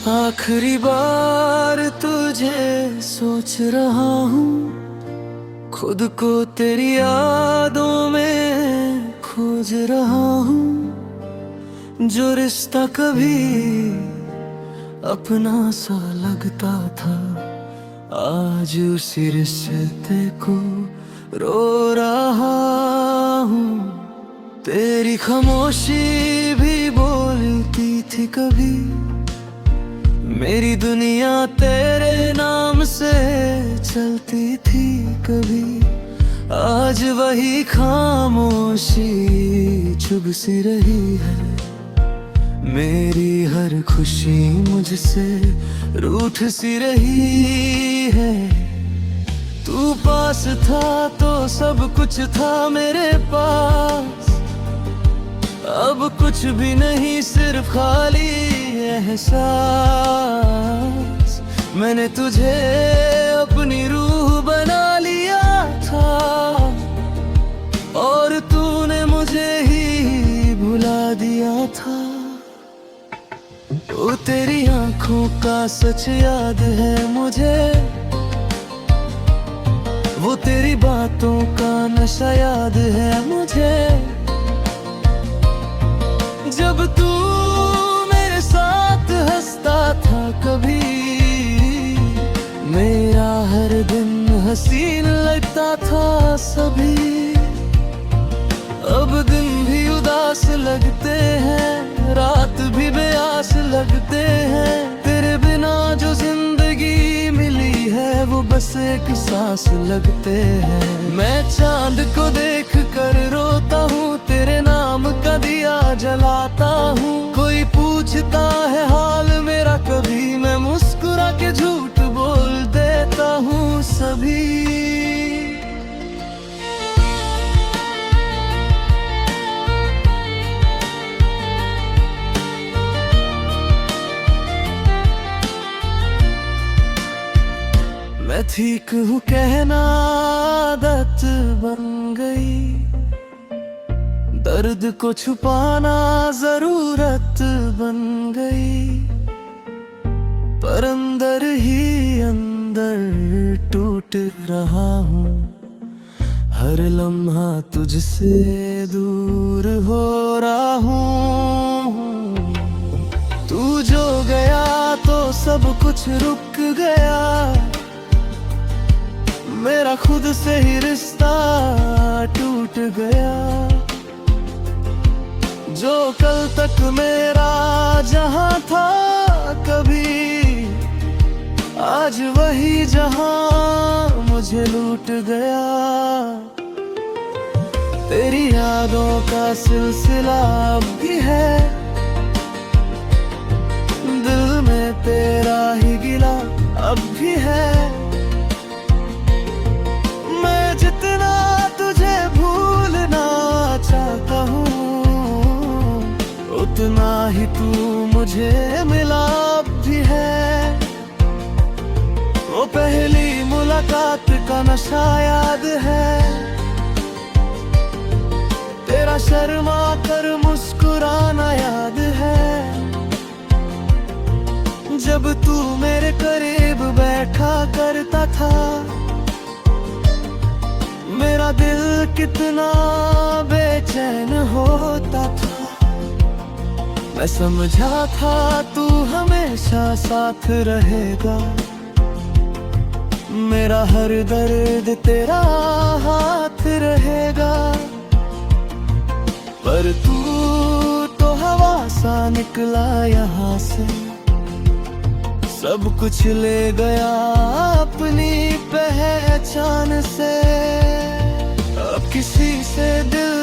आखिरी बार तुझे सोच रहा हूँ, खुद को तेरी यादों में खोज रहा हूँ। जो रिश्ता कभी अपना सा लगता था, आज उसी रिश्ते को रो रहा हूँ। तेरी खामोशी भी बोलती थी कभी, मेरी दुनिया तेरे नाम से चलती थी कभी। आज वही खामोशी चुभ सी रही है, मेरी हर खुशी मुझसे रूठ सी रही है। तू पास था तो सब कुछ था मेरे पास, अब कुछ भी नहीं, सिर्फ खाली एहसास। मैंने तुझे अपनी रूह बना लिया था, और तूने मुझे ही भुला दिया था। वो तेरी आंखों का सच याद है मुझे, वो तेरी बातों का नशा याद है मुझे। जब तू मेरे साथ हंसता था कभी, मेरा हर दिन हसीन लगता था सभी। अब दिन भी उदास लगते हैं, रात भी बेआस लगते हैं। तेरे बिना जो जिंदगी मिली है, वो बस एक सांस लगते हैं। मैं चांद को देख कर रोता हूँ, तेरे नाम का दिया जलाता हूँ। कोई पूछता है हाल मेरा कभी, मैं मुस्कुरा के झूठ बोल देता हूँ सभी। मैं ठीक हूँ कहना आदत बन गई, दर्द को छुपाना जरूरत बन गई। पर अंदर ही अंदर टूट रहा हूँ, हर लम्हा तुझसे दूर हो रहा हूँ। तू जो गया तो सब कुछ रुक गया, मेरा खुद से ही रिश्ता टूट गया। जो कल तक मेरा जहां था कभी, आज वही जहां मुझे लूट गया। तेरी यादों का सिलसिला अब भी है, दिल में तेरा ही गिला अब भी है। मैं जितना तुझे भूलना चाहता हूँ, उतना ही तू मुझे मिला अब भी है। वो पहली मुलाकात का नशा याद है, तेरा शर्मा कर मुस्कुराना याद है। जब तू मेरे करीब बैठा करता था, मेरा दिल कितना बेचैन होता था। मैं समझा था तू हमेशा साथ रहेगा, मेरा हर दर्द तेरा हाथ रहेगा। पर तू तो हवा सा निकला यहाँ से, सब कुछ ले गया अपनी पहचान से। अब किसी से दिल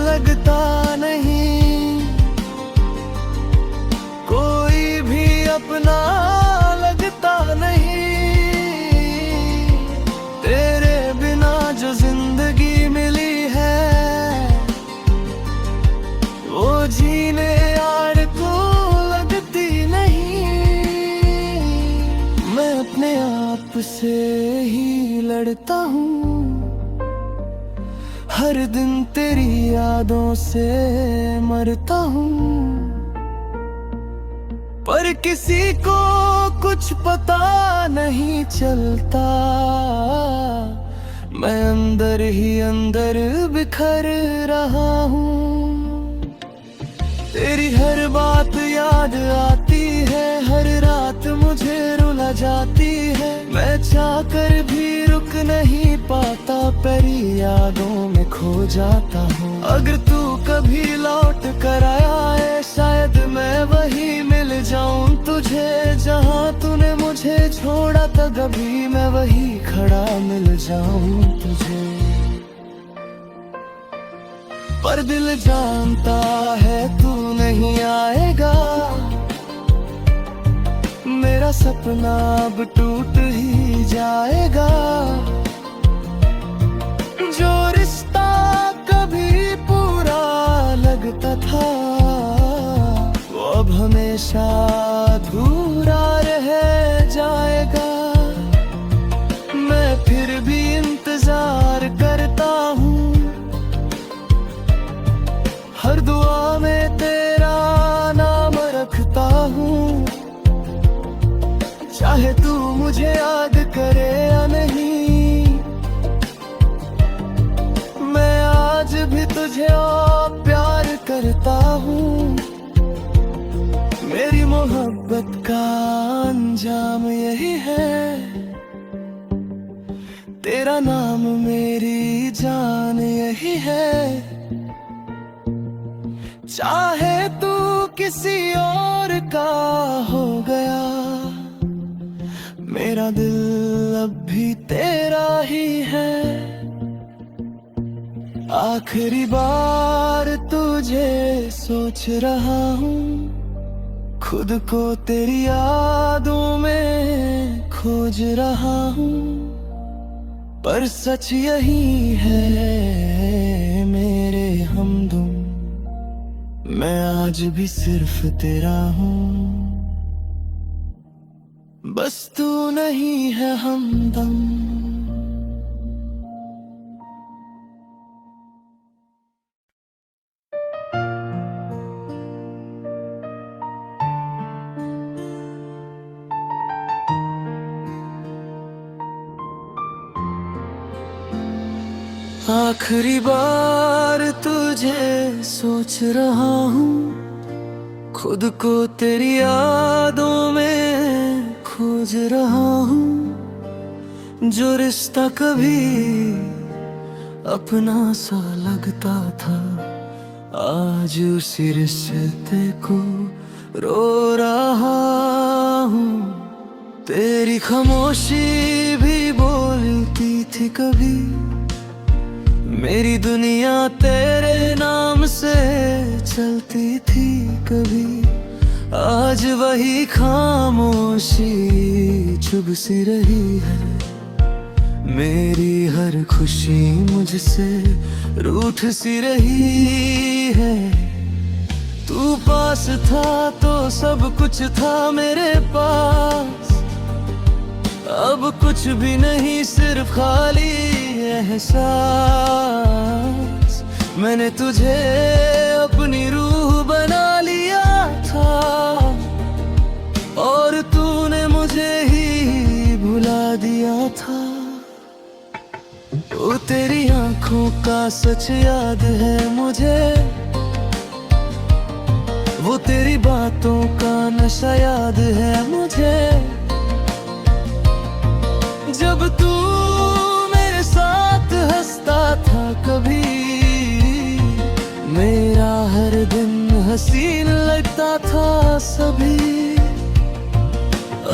लगता नहीं, कोई भी अपना लगता नहीं। तेरे बिना जो जिंदगी मिली है, वो जीने यार को लगती नहीं। मैं अपने आप से ही लड़ता हूँ, हर दिन तेरी यादों से मरता हूँ। पर किसी को कुछ पता नहीं चलता। मैं अंदर ही अंदर बिखर रहा हूँ। तेरी हर बात याद आती है, हर रात मुझे रुला जाती है। मैं चाहकर भी रुक नहीं पाता, तेरी यादों में खो जाता हूँ। अगर तू कभी लौट कर आया है, शायद मैं वही मिल जाऊं तुझे जहाँ तूने मुझे छोड़ा था। कभी मैं वही खड़ा मिल जाऊं तुझे। पर दिल जानता है तू नहीं आएगा, मेरा सपना अब टूट ही जाएगा। जो रिश्ता कभी पूरा लगता था, वो अब हमेशा अधूरा रह जाएगा। मैं फिर भी इंतजार करता हूँ, हर दुआ में तेरा नाम रखता हूँ। चाहे तू मुझे याद करे या नहीं, मैं आज भी तुझे और प्यार करता हूँ। मेरी मोहब्बत का अंजाम यही है, तेरा नाम मेरी जान यही है। चाहे तू किसी और का हो गया, मेरा दिल अब भी तेरा ही है। आखिरी बार तुझे सोच रहा हूँ, खुद को तेरी यादों में खोज रहा हूँ। पर सच यही है मेरे हमदम, मैं आज भी सिर्फ तेरा हूँ, बस तू नहीं है हमदम। आखिरी बार तुझे सोच रहा हूँ, खुद को तेरी यादों में खोज रहा हूँ। जो रिश्ता कभी अपना सा लगता था, आज उसी रिश्ते को रो रहा हूँ। तेरी खामोशी भी बोलती थी कभी, मेरी दुनिया तेरे नाम से चलती थी कभी। आज वही खामोशी चुभ सी रही है, मेरी हर खुशी मुझसे रूठ सी रही है। तू पास था तो सब कुछ था मेरे पास, अब कुछ भी नहीं सिर्फ खाली एहसास। मैंने तुझे अपनी रूह बना लिया था, और तूने मुझे ही भुला दिया था। वो तेरी आंखों का सच याद है मुझे, वो तेरी बातों का नशा याद है मुझे। जब तू मेरे साथ हंसता था कभी, मेरा हर दिन हसीन लगता था सभी।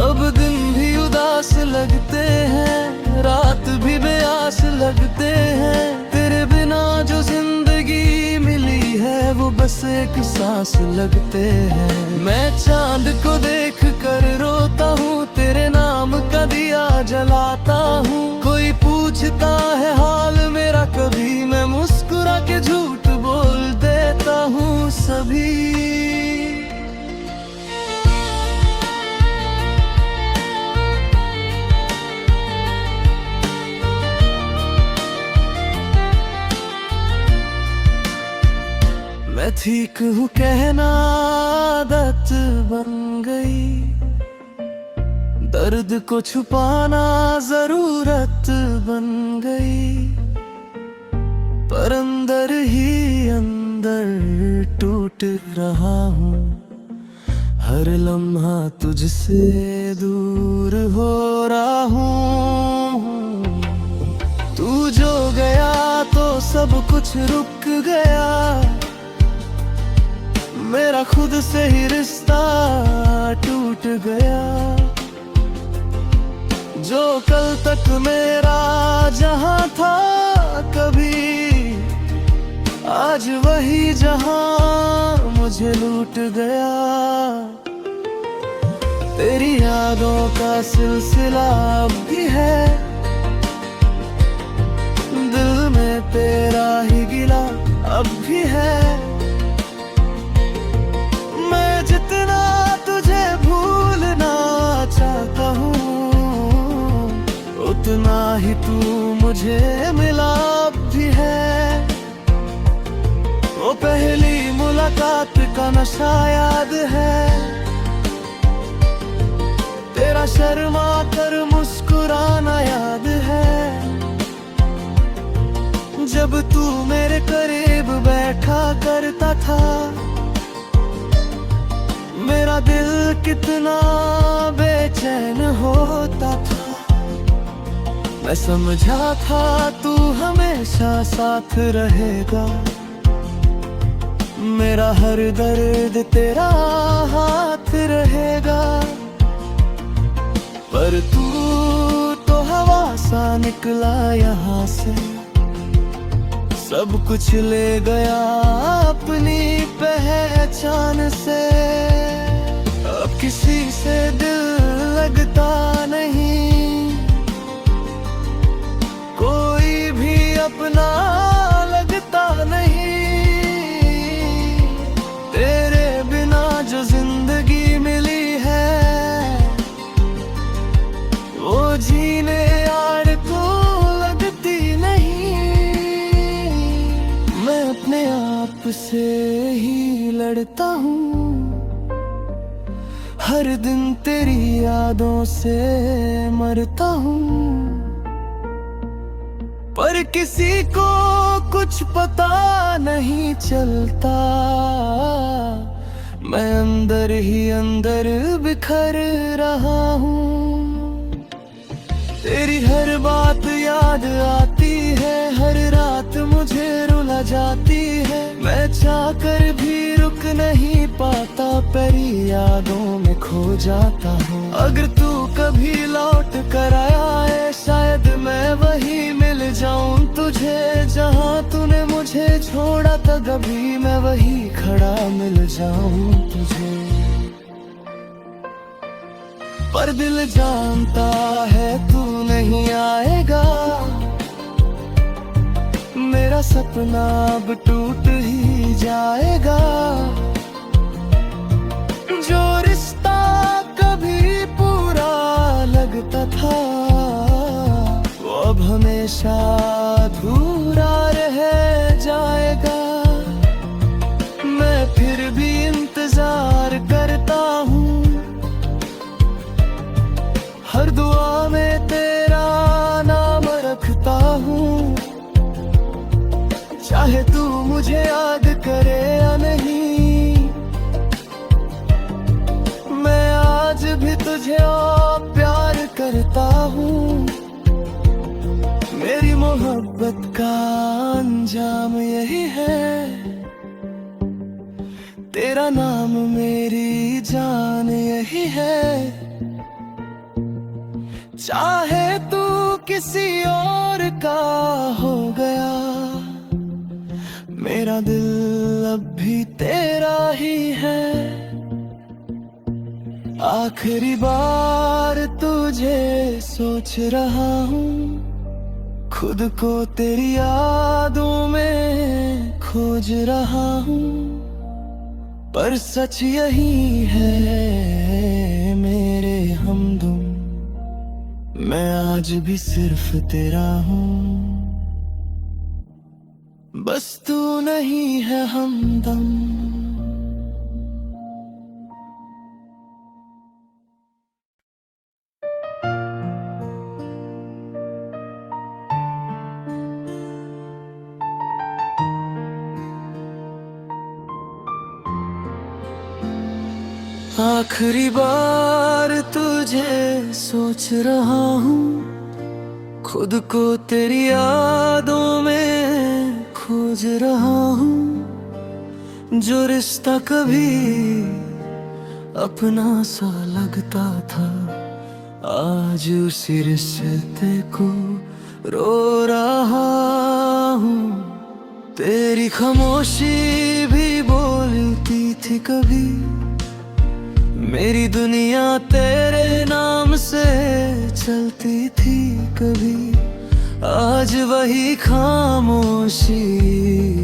अब दिन भी उदास लगते हैं, रात भी बेआस लगते हैं। तेरे बिना जो जिंदगी मिली है, वो बस एक सांस लगते हैं। मैं चांद को देख कर रोता हूँ, तेरे नाम का दिया जलाता हूँ। कोई पूछता है हाल मेरा कभी, मैं मुस्कुरा के झूठ बोल देता हूँ सभी। मैं ठीक हूँ कहना आदत बन गई। दर्द को छुपाना जरूरत बन गई, पर अंदर ही अंदर टूट रहा हूँ। हर लम्हा तुझसे दूर हो रहा हूँ। तू जो गया तो सब कुछ रुक गया, मेरा खुद से ही रिश्ता टूट गया। जो कल तक मेरा जहां था कभी, आज वही जहां मुझे लूट गया। तेरी यादों का सिलसिला अब भी है, दिल में तेरा ही गिला अब भी है। मैं जितना तुझे भूलना चाहता हूँ, उतना ही तू मुझे मिला अब भी है। वो पहली मुलाकात का नशा याद है, तेरा शर्मा कर मुस्कुराना याद है। जब तू मेरे करीब बैठा करता था, मेरा दिल कितना बेचैन होता था। मैं समझा था तू हमेशा साथ रहेगा, मेरा हर दर्द तेरा हाथ रहेगा। पर तू तो हवा सा निकला यहाँ से, सब कुछ ले गया अपनी पहचान से। अब किसी से दिल लगता नहीं, कोई भी अपना लगता नहीं। तेरे बिना जो जिंदगी मिली है, वो जीने यार को लगती नहीं। मैं अपने आप से ही लड़ता हूँ, हर दिन तेरी यादों से मरता हूँ। पर किसी को कुछ पता नहीं चलता, मैं अंदर ही अंदर बिखर रहा हूँ। तेरी हर बात याद आती है, हर रात मुझे रुला जाती है। मैं चाहकर भी रुक नहीं पाता, तेरी यादों में खो जाता हूँ। अगर तू कभी लौट कर आया है, शायद मैं वही मिल जाऊं तुझे जहां तूने मुझे छोड़ा था। कभी मैं वही खड़ा मिल जाऊं तुझे। पर दिल जानता है तू नहीं आएगा, मेरा सपना अब टूट ही जाएगा। जो रिश्ता कभी पूरा लगता था, वो अब हमेशा अधूरा रह जाएगा। मैं फिर भी इंतजार करता हूँ, हर दुआ में तेरा नाम रखता हूँ। चाहे तू मुझे याद करे या नहीं, मैं आज भी तुझे और प्यार करता हूँ। मेरी मोहब्बत का अंजाम यही है, तेरा नाम मेरी जान यही है। चाहे तू किसी और का हो गया, मेरा दिल अब भी तेरा ही है। आखिरी बार तुझे सोच रहा हूँ, खुद को तेरी यादों में खोज रहा हूँ। पर सच यही है मेरे हमदम, मैं आज भी सिर्फ तेरा हूँ। बस तू नहीं है हमदम। आखिरी बार तुझे सोच रहा हूँ, खुद को तेरी यादों में खोज रहा हूँ। जो रिश्ता कभी अपना सा लगता था, आज उसी रिश्ते को रो रहा हूँ। तेरी खामोशी भी बोलती थी कभी, मेरी दुनिया तेरे नाम से चलती थी कभी। आज वही खामोशी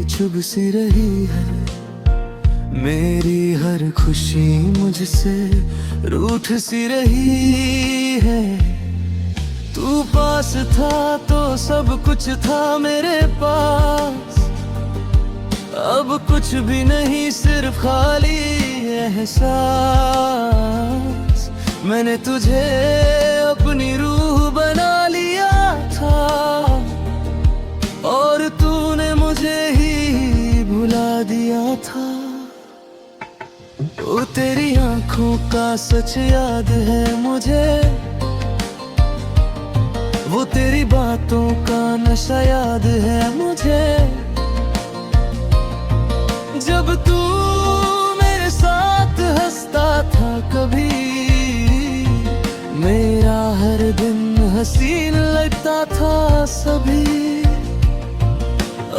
चुभ सी रही है, मेरी हर खुशी मुझसे रूठ सी रही है। तू पास था तो सब कुछ था मेरे पास, अब कुछ भी नहीं, सिर्फ खाली एहसास। मैंने तुझे अपनी रूह बना लिया था, और तूने मुझे ही भुला दिया था। वो तेरी आंखों का सच याद है मुझे, वो तेरी बातों का नशा याद है मुझे। जब तू मेरे साथ हंसता था कभी, मेरा हर दिन हसीन लगता था सभी।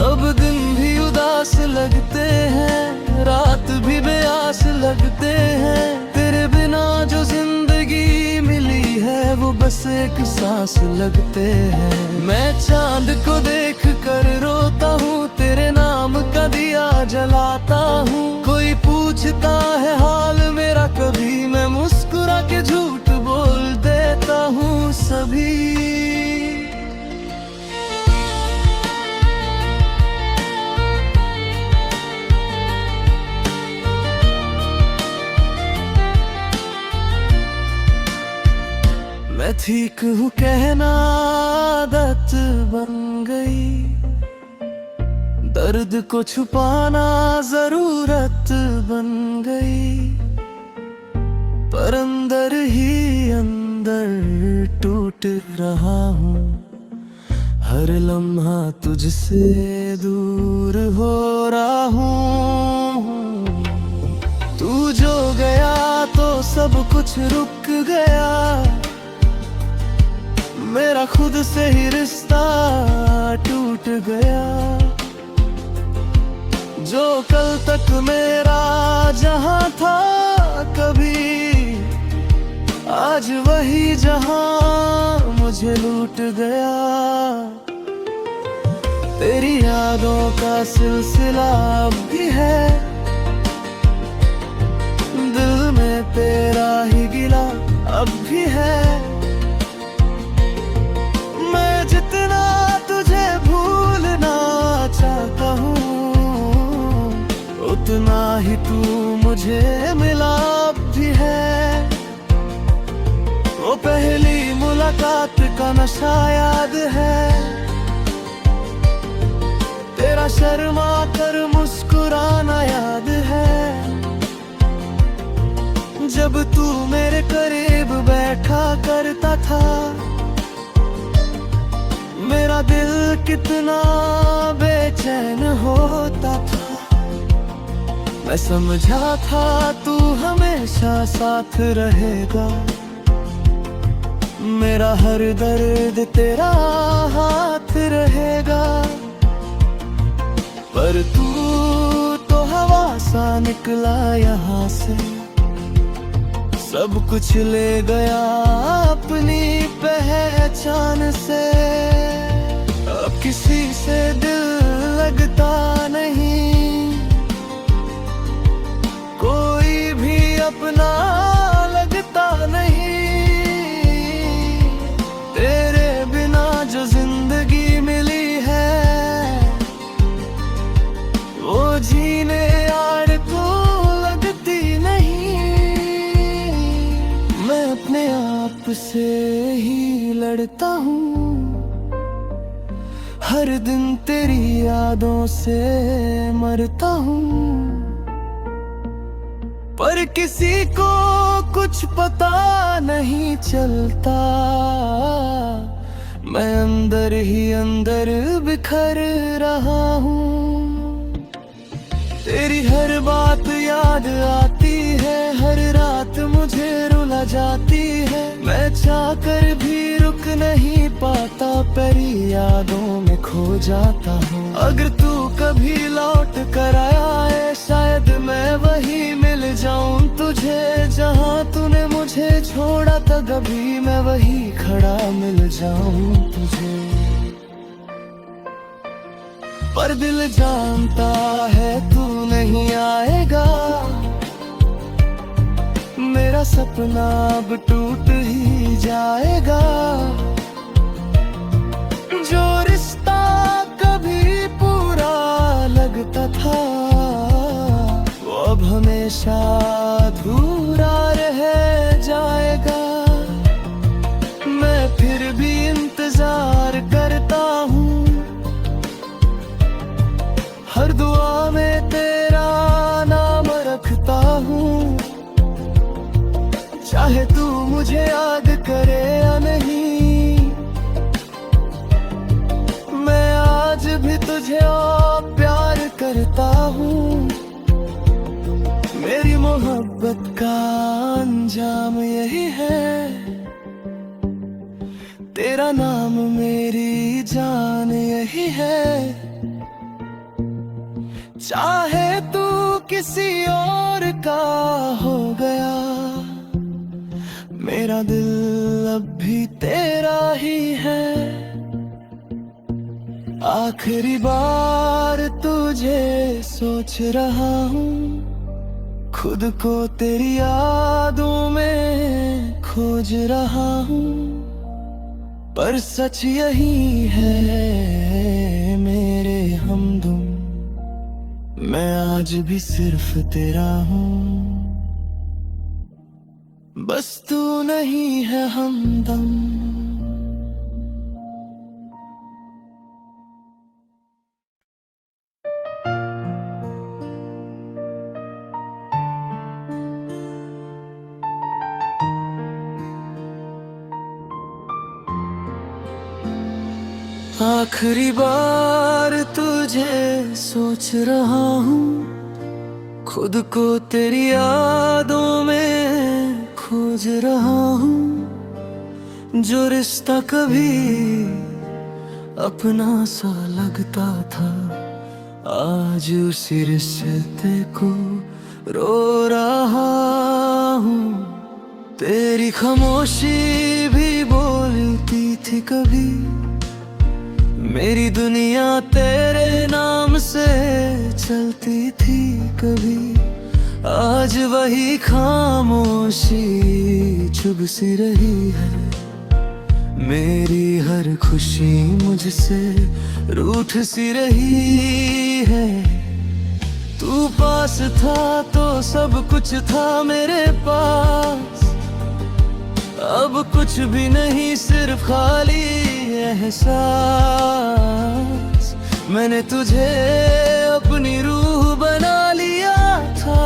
अब दिन भी उदास लगते हैं, रात भी बेआस लगते हैं। तेरे बिना जो जिंदगी मिली है, वो बस एक सांस लगते हैं। मैं चांद को देख कर रोता हूँ, तेरे नाम का दिया जलाता हूँ। कोई पूछता है हाल मेरा कभी, मैं मुस्कुरा के झूठ बोल देता हूँ सभी। मैं ठीक हूँ कहना आदत बन गई, दर्द को छुपाना जरूरत बन गई। पर अंदर ही अंदर टूट रहा हूँ, हर लम्हा तुझसे दूर हो रहा हूँ। तू जो गया तो सब कुछ रुक गया, मेरा खुद से ही रिश्ता टूट गया। जो कल तक मेरा जहां था कभी, आज वही जहां मुझे लूट गया। तेरी यादों का सिलसिला अब भी है, दिल में तेरा ही गिला अब भी है। मैं जितना तुझे भूलना चाहता हूँ, उतना ही तू मुझे मिला भी है। वो पहली मुलाकात का नशा याद है, तेरा शर्मा कर मुस्कुराना याद है। जब तू मेरे करीब बैठा करता था, मेरा दिल कितना बेचैन होता था। मैं समझा था तू हमेशा साथ रहेगा, मेरा हर दर्द तेरा हाथ रहेगा। पर तू तो हवा सा निकला यहाँ से, सब कुछ ले गया अपनी पहचान से। अब किसी से दिल लगता नहीं, कोई भी अपना लगता नहीं। तेरे बिना जो जिंदगी मिली है, वो जीने यार को लगती नहीं। मैं अपने आप से ही लड़ता हूँ, हर दिन तेरी यादों से मरता हूँ। पर किसी को कुछ पता नहीं चलता। मैं अंदर ही अंदर बिखर रहा हूँ। तेरी हर बात याद आती है, हर रात मुझे रुला जाती है। मैं चाहकर भी रुक नहीं पाता, तेरी यादों में खो जाता हूँ। अगर तू कभी लौट कर आए, शायद मैं वही मिल जाऊं तुझे जहां तूने मुझे छोड़ा था। कभी मैं वही खड़ा मिल जाऊं तुझे। पर दिल जानता है तू नहीं आएगा, मेरा सपना अब टूट ही जाएगा। जो रिश्ता कभी पूरा लगता था, वो अब हमेशा अधूरा रह जाएगा। मैं फिर भी इंतजार करता हूँ, हर दुआ में तेरा नाम रखता हूँ। चाहे तू मुझे याद करे या नहीं, मैं आज भी तुझे और प्यार करता हूँ। मेरी मोहब्बत का अंजाम यही है, तेरा नाम मेरी जान यही है। चाहे तू किसी और का हो गया, मेरा दिल अब भी तेरा ही है। आखिरी बार तुझे सोच रहा हूँ, खुद को तेरी यादों में खोज रहा हूँ। पर सच यही है मेरे हमदम, मैं आज भी सिर्फ तेरा हूँ, बस तू नहीं है हमदम। आखिरी बार तुझे सोच रहा हूँ, खुद को तेरी यादों में खोज रहा हूँ। जो रिश्ता कभी अपना सा लगता था, आज उसी रिश्ते को रो रहा हूँ। तेरी खामोशी भी बोलती थी कभी, मेरी दुनिया तेरे नाम से चलती थी कभी। आज वही खामोशी चुभ सी रही है, मेरी हर खुशी मुझसे रूठ सी रही है। तू पास था तो सब कुछ था मेरे पास, अब कुछ भी नहीं, सिर्फ खाली एहसास। मैंने तुझे अपनी रूह बना लिया था,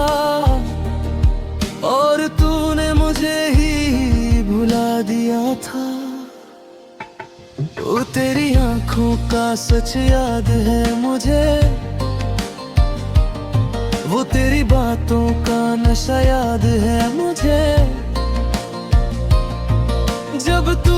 और तूने मुझे ही भुला दिया था। वो तेरी आंखों का सच याद है मुझे, वो तेरी बातों का नशा याद है मुझे। जब तू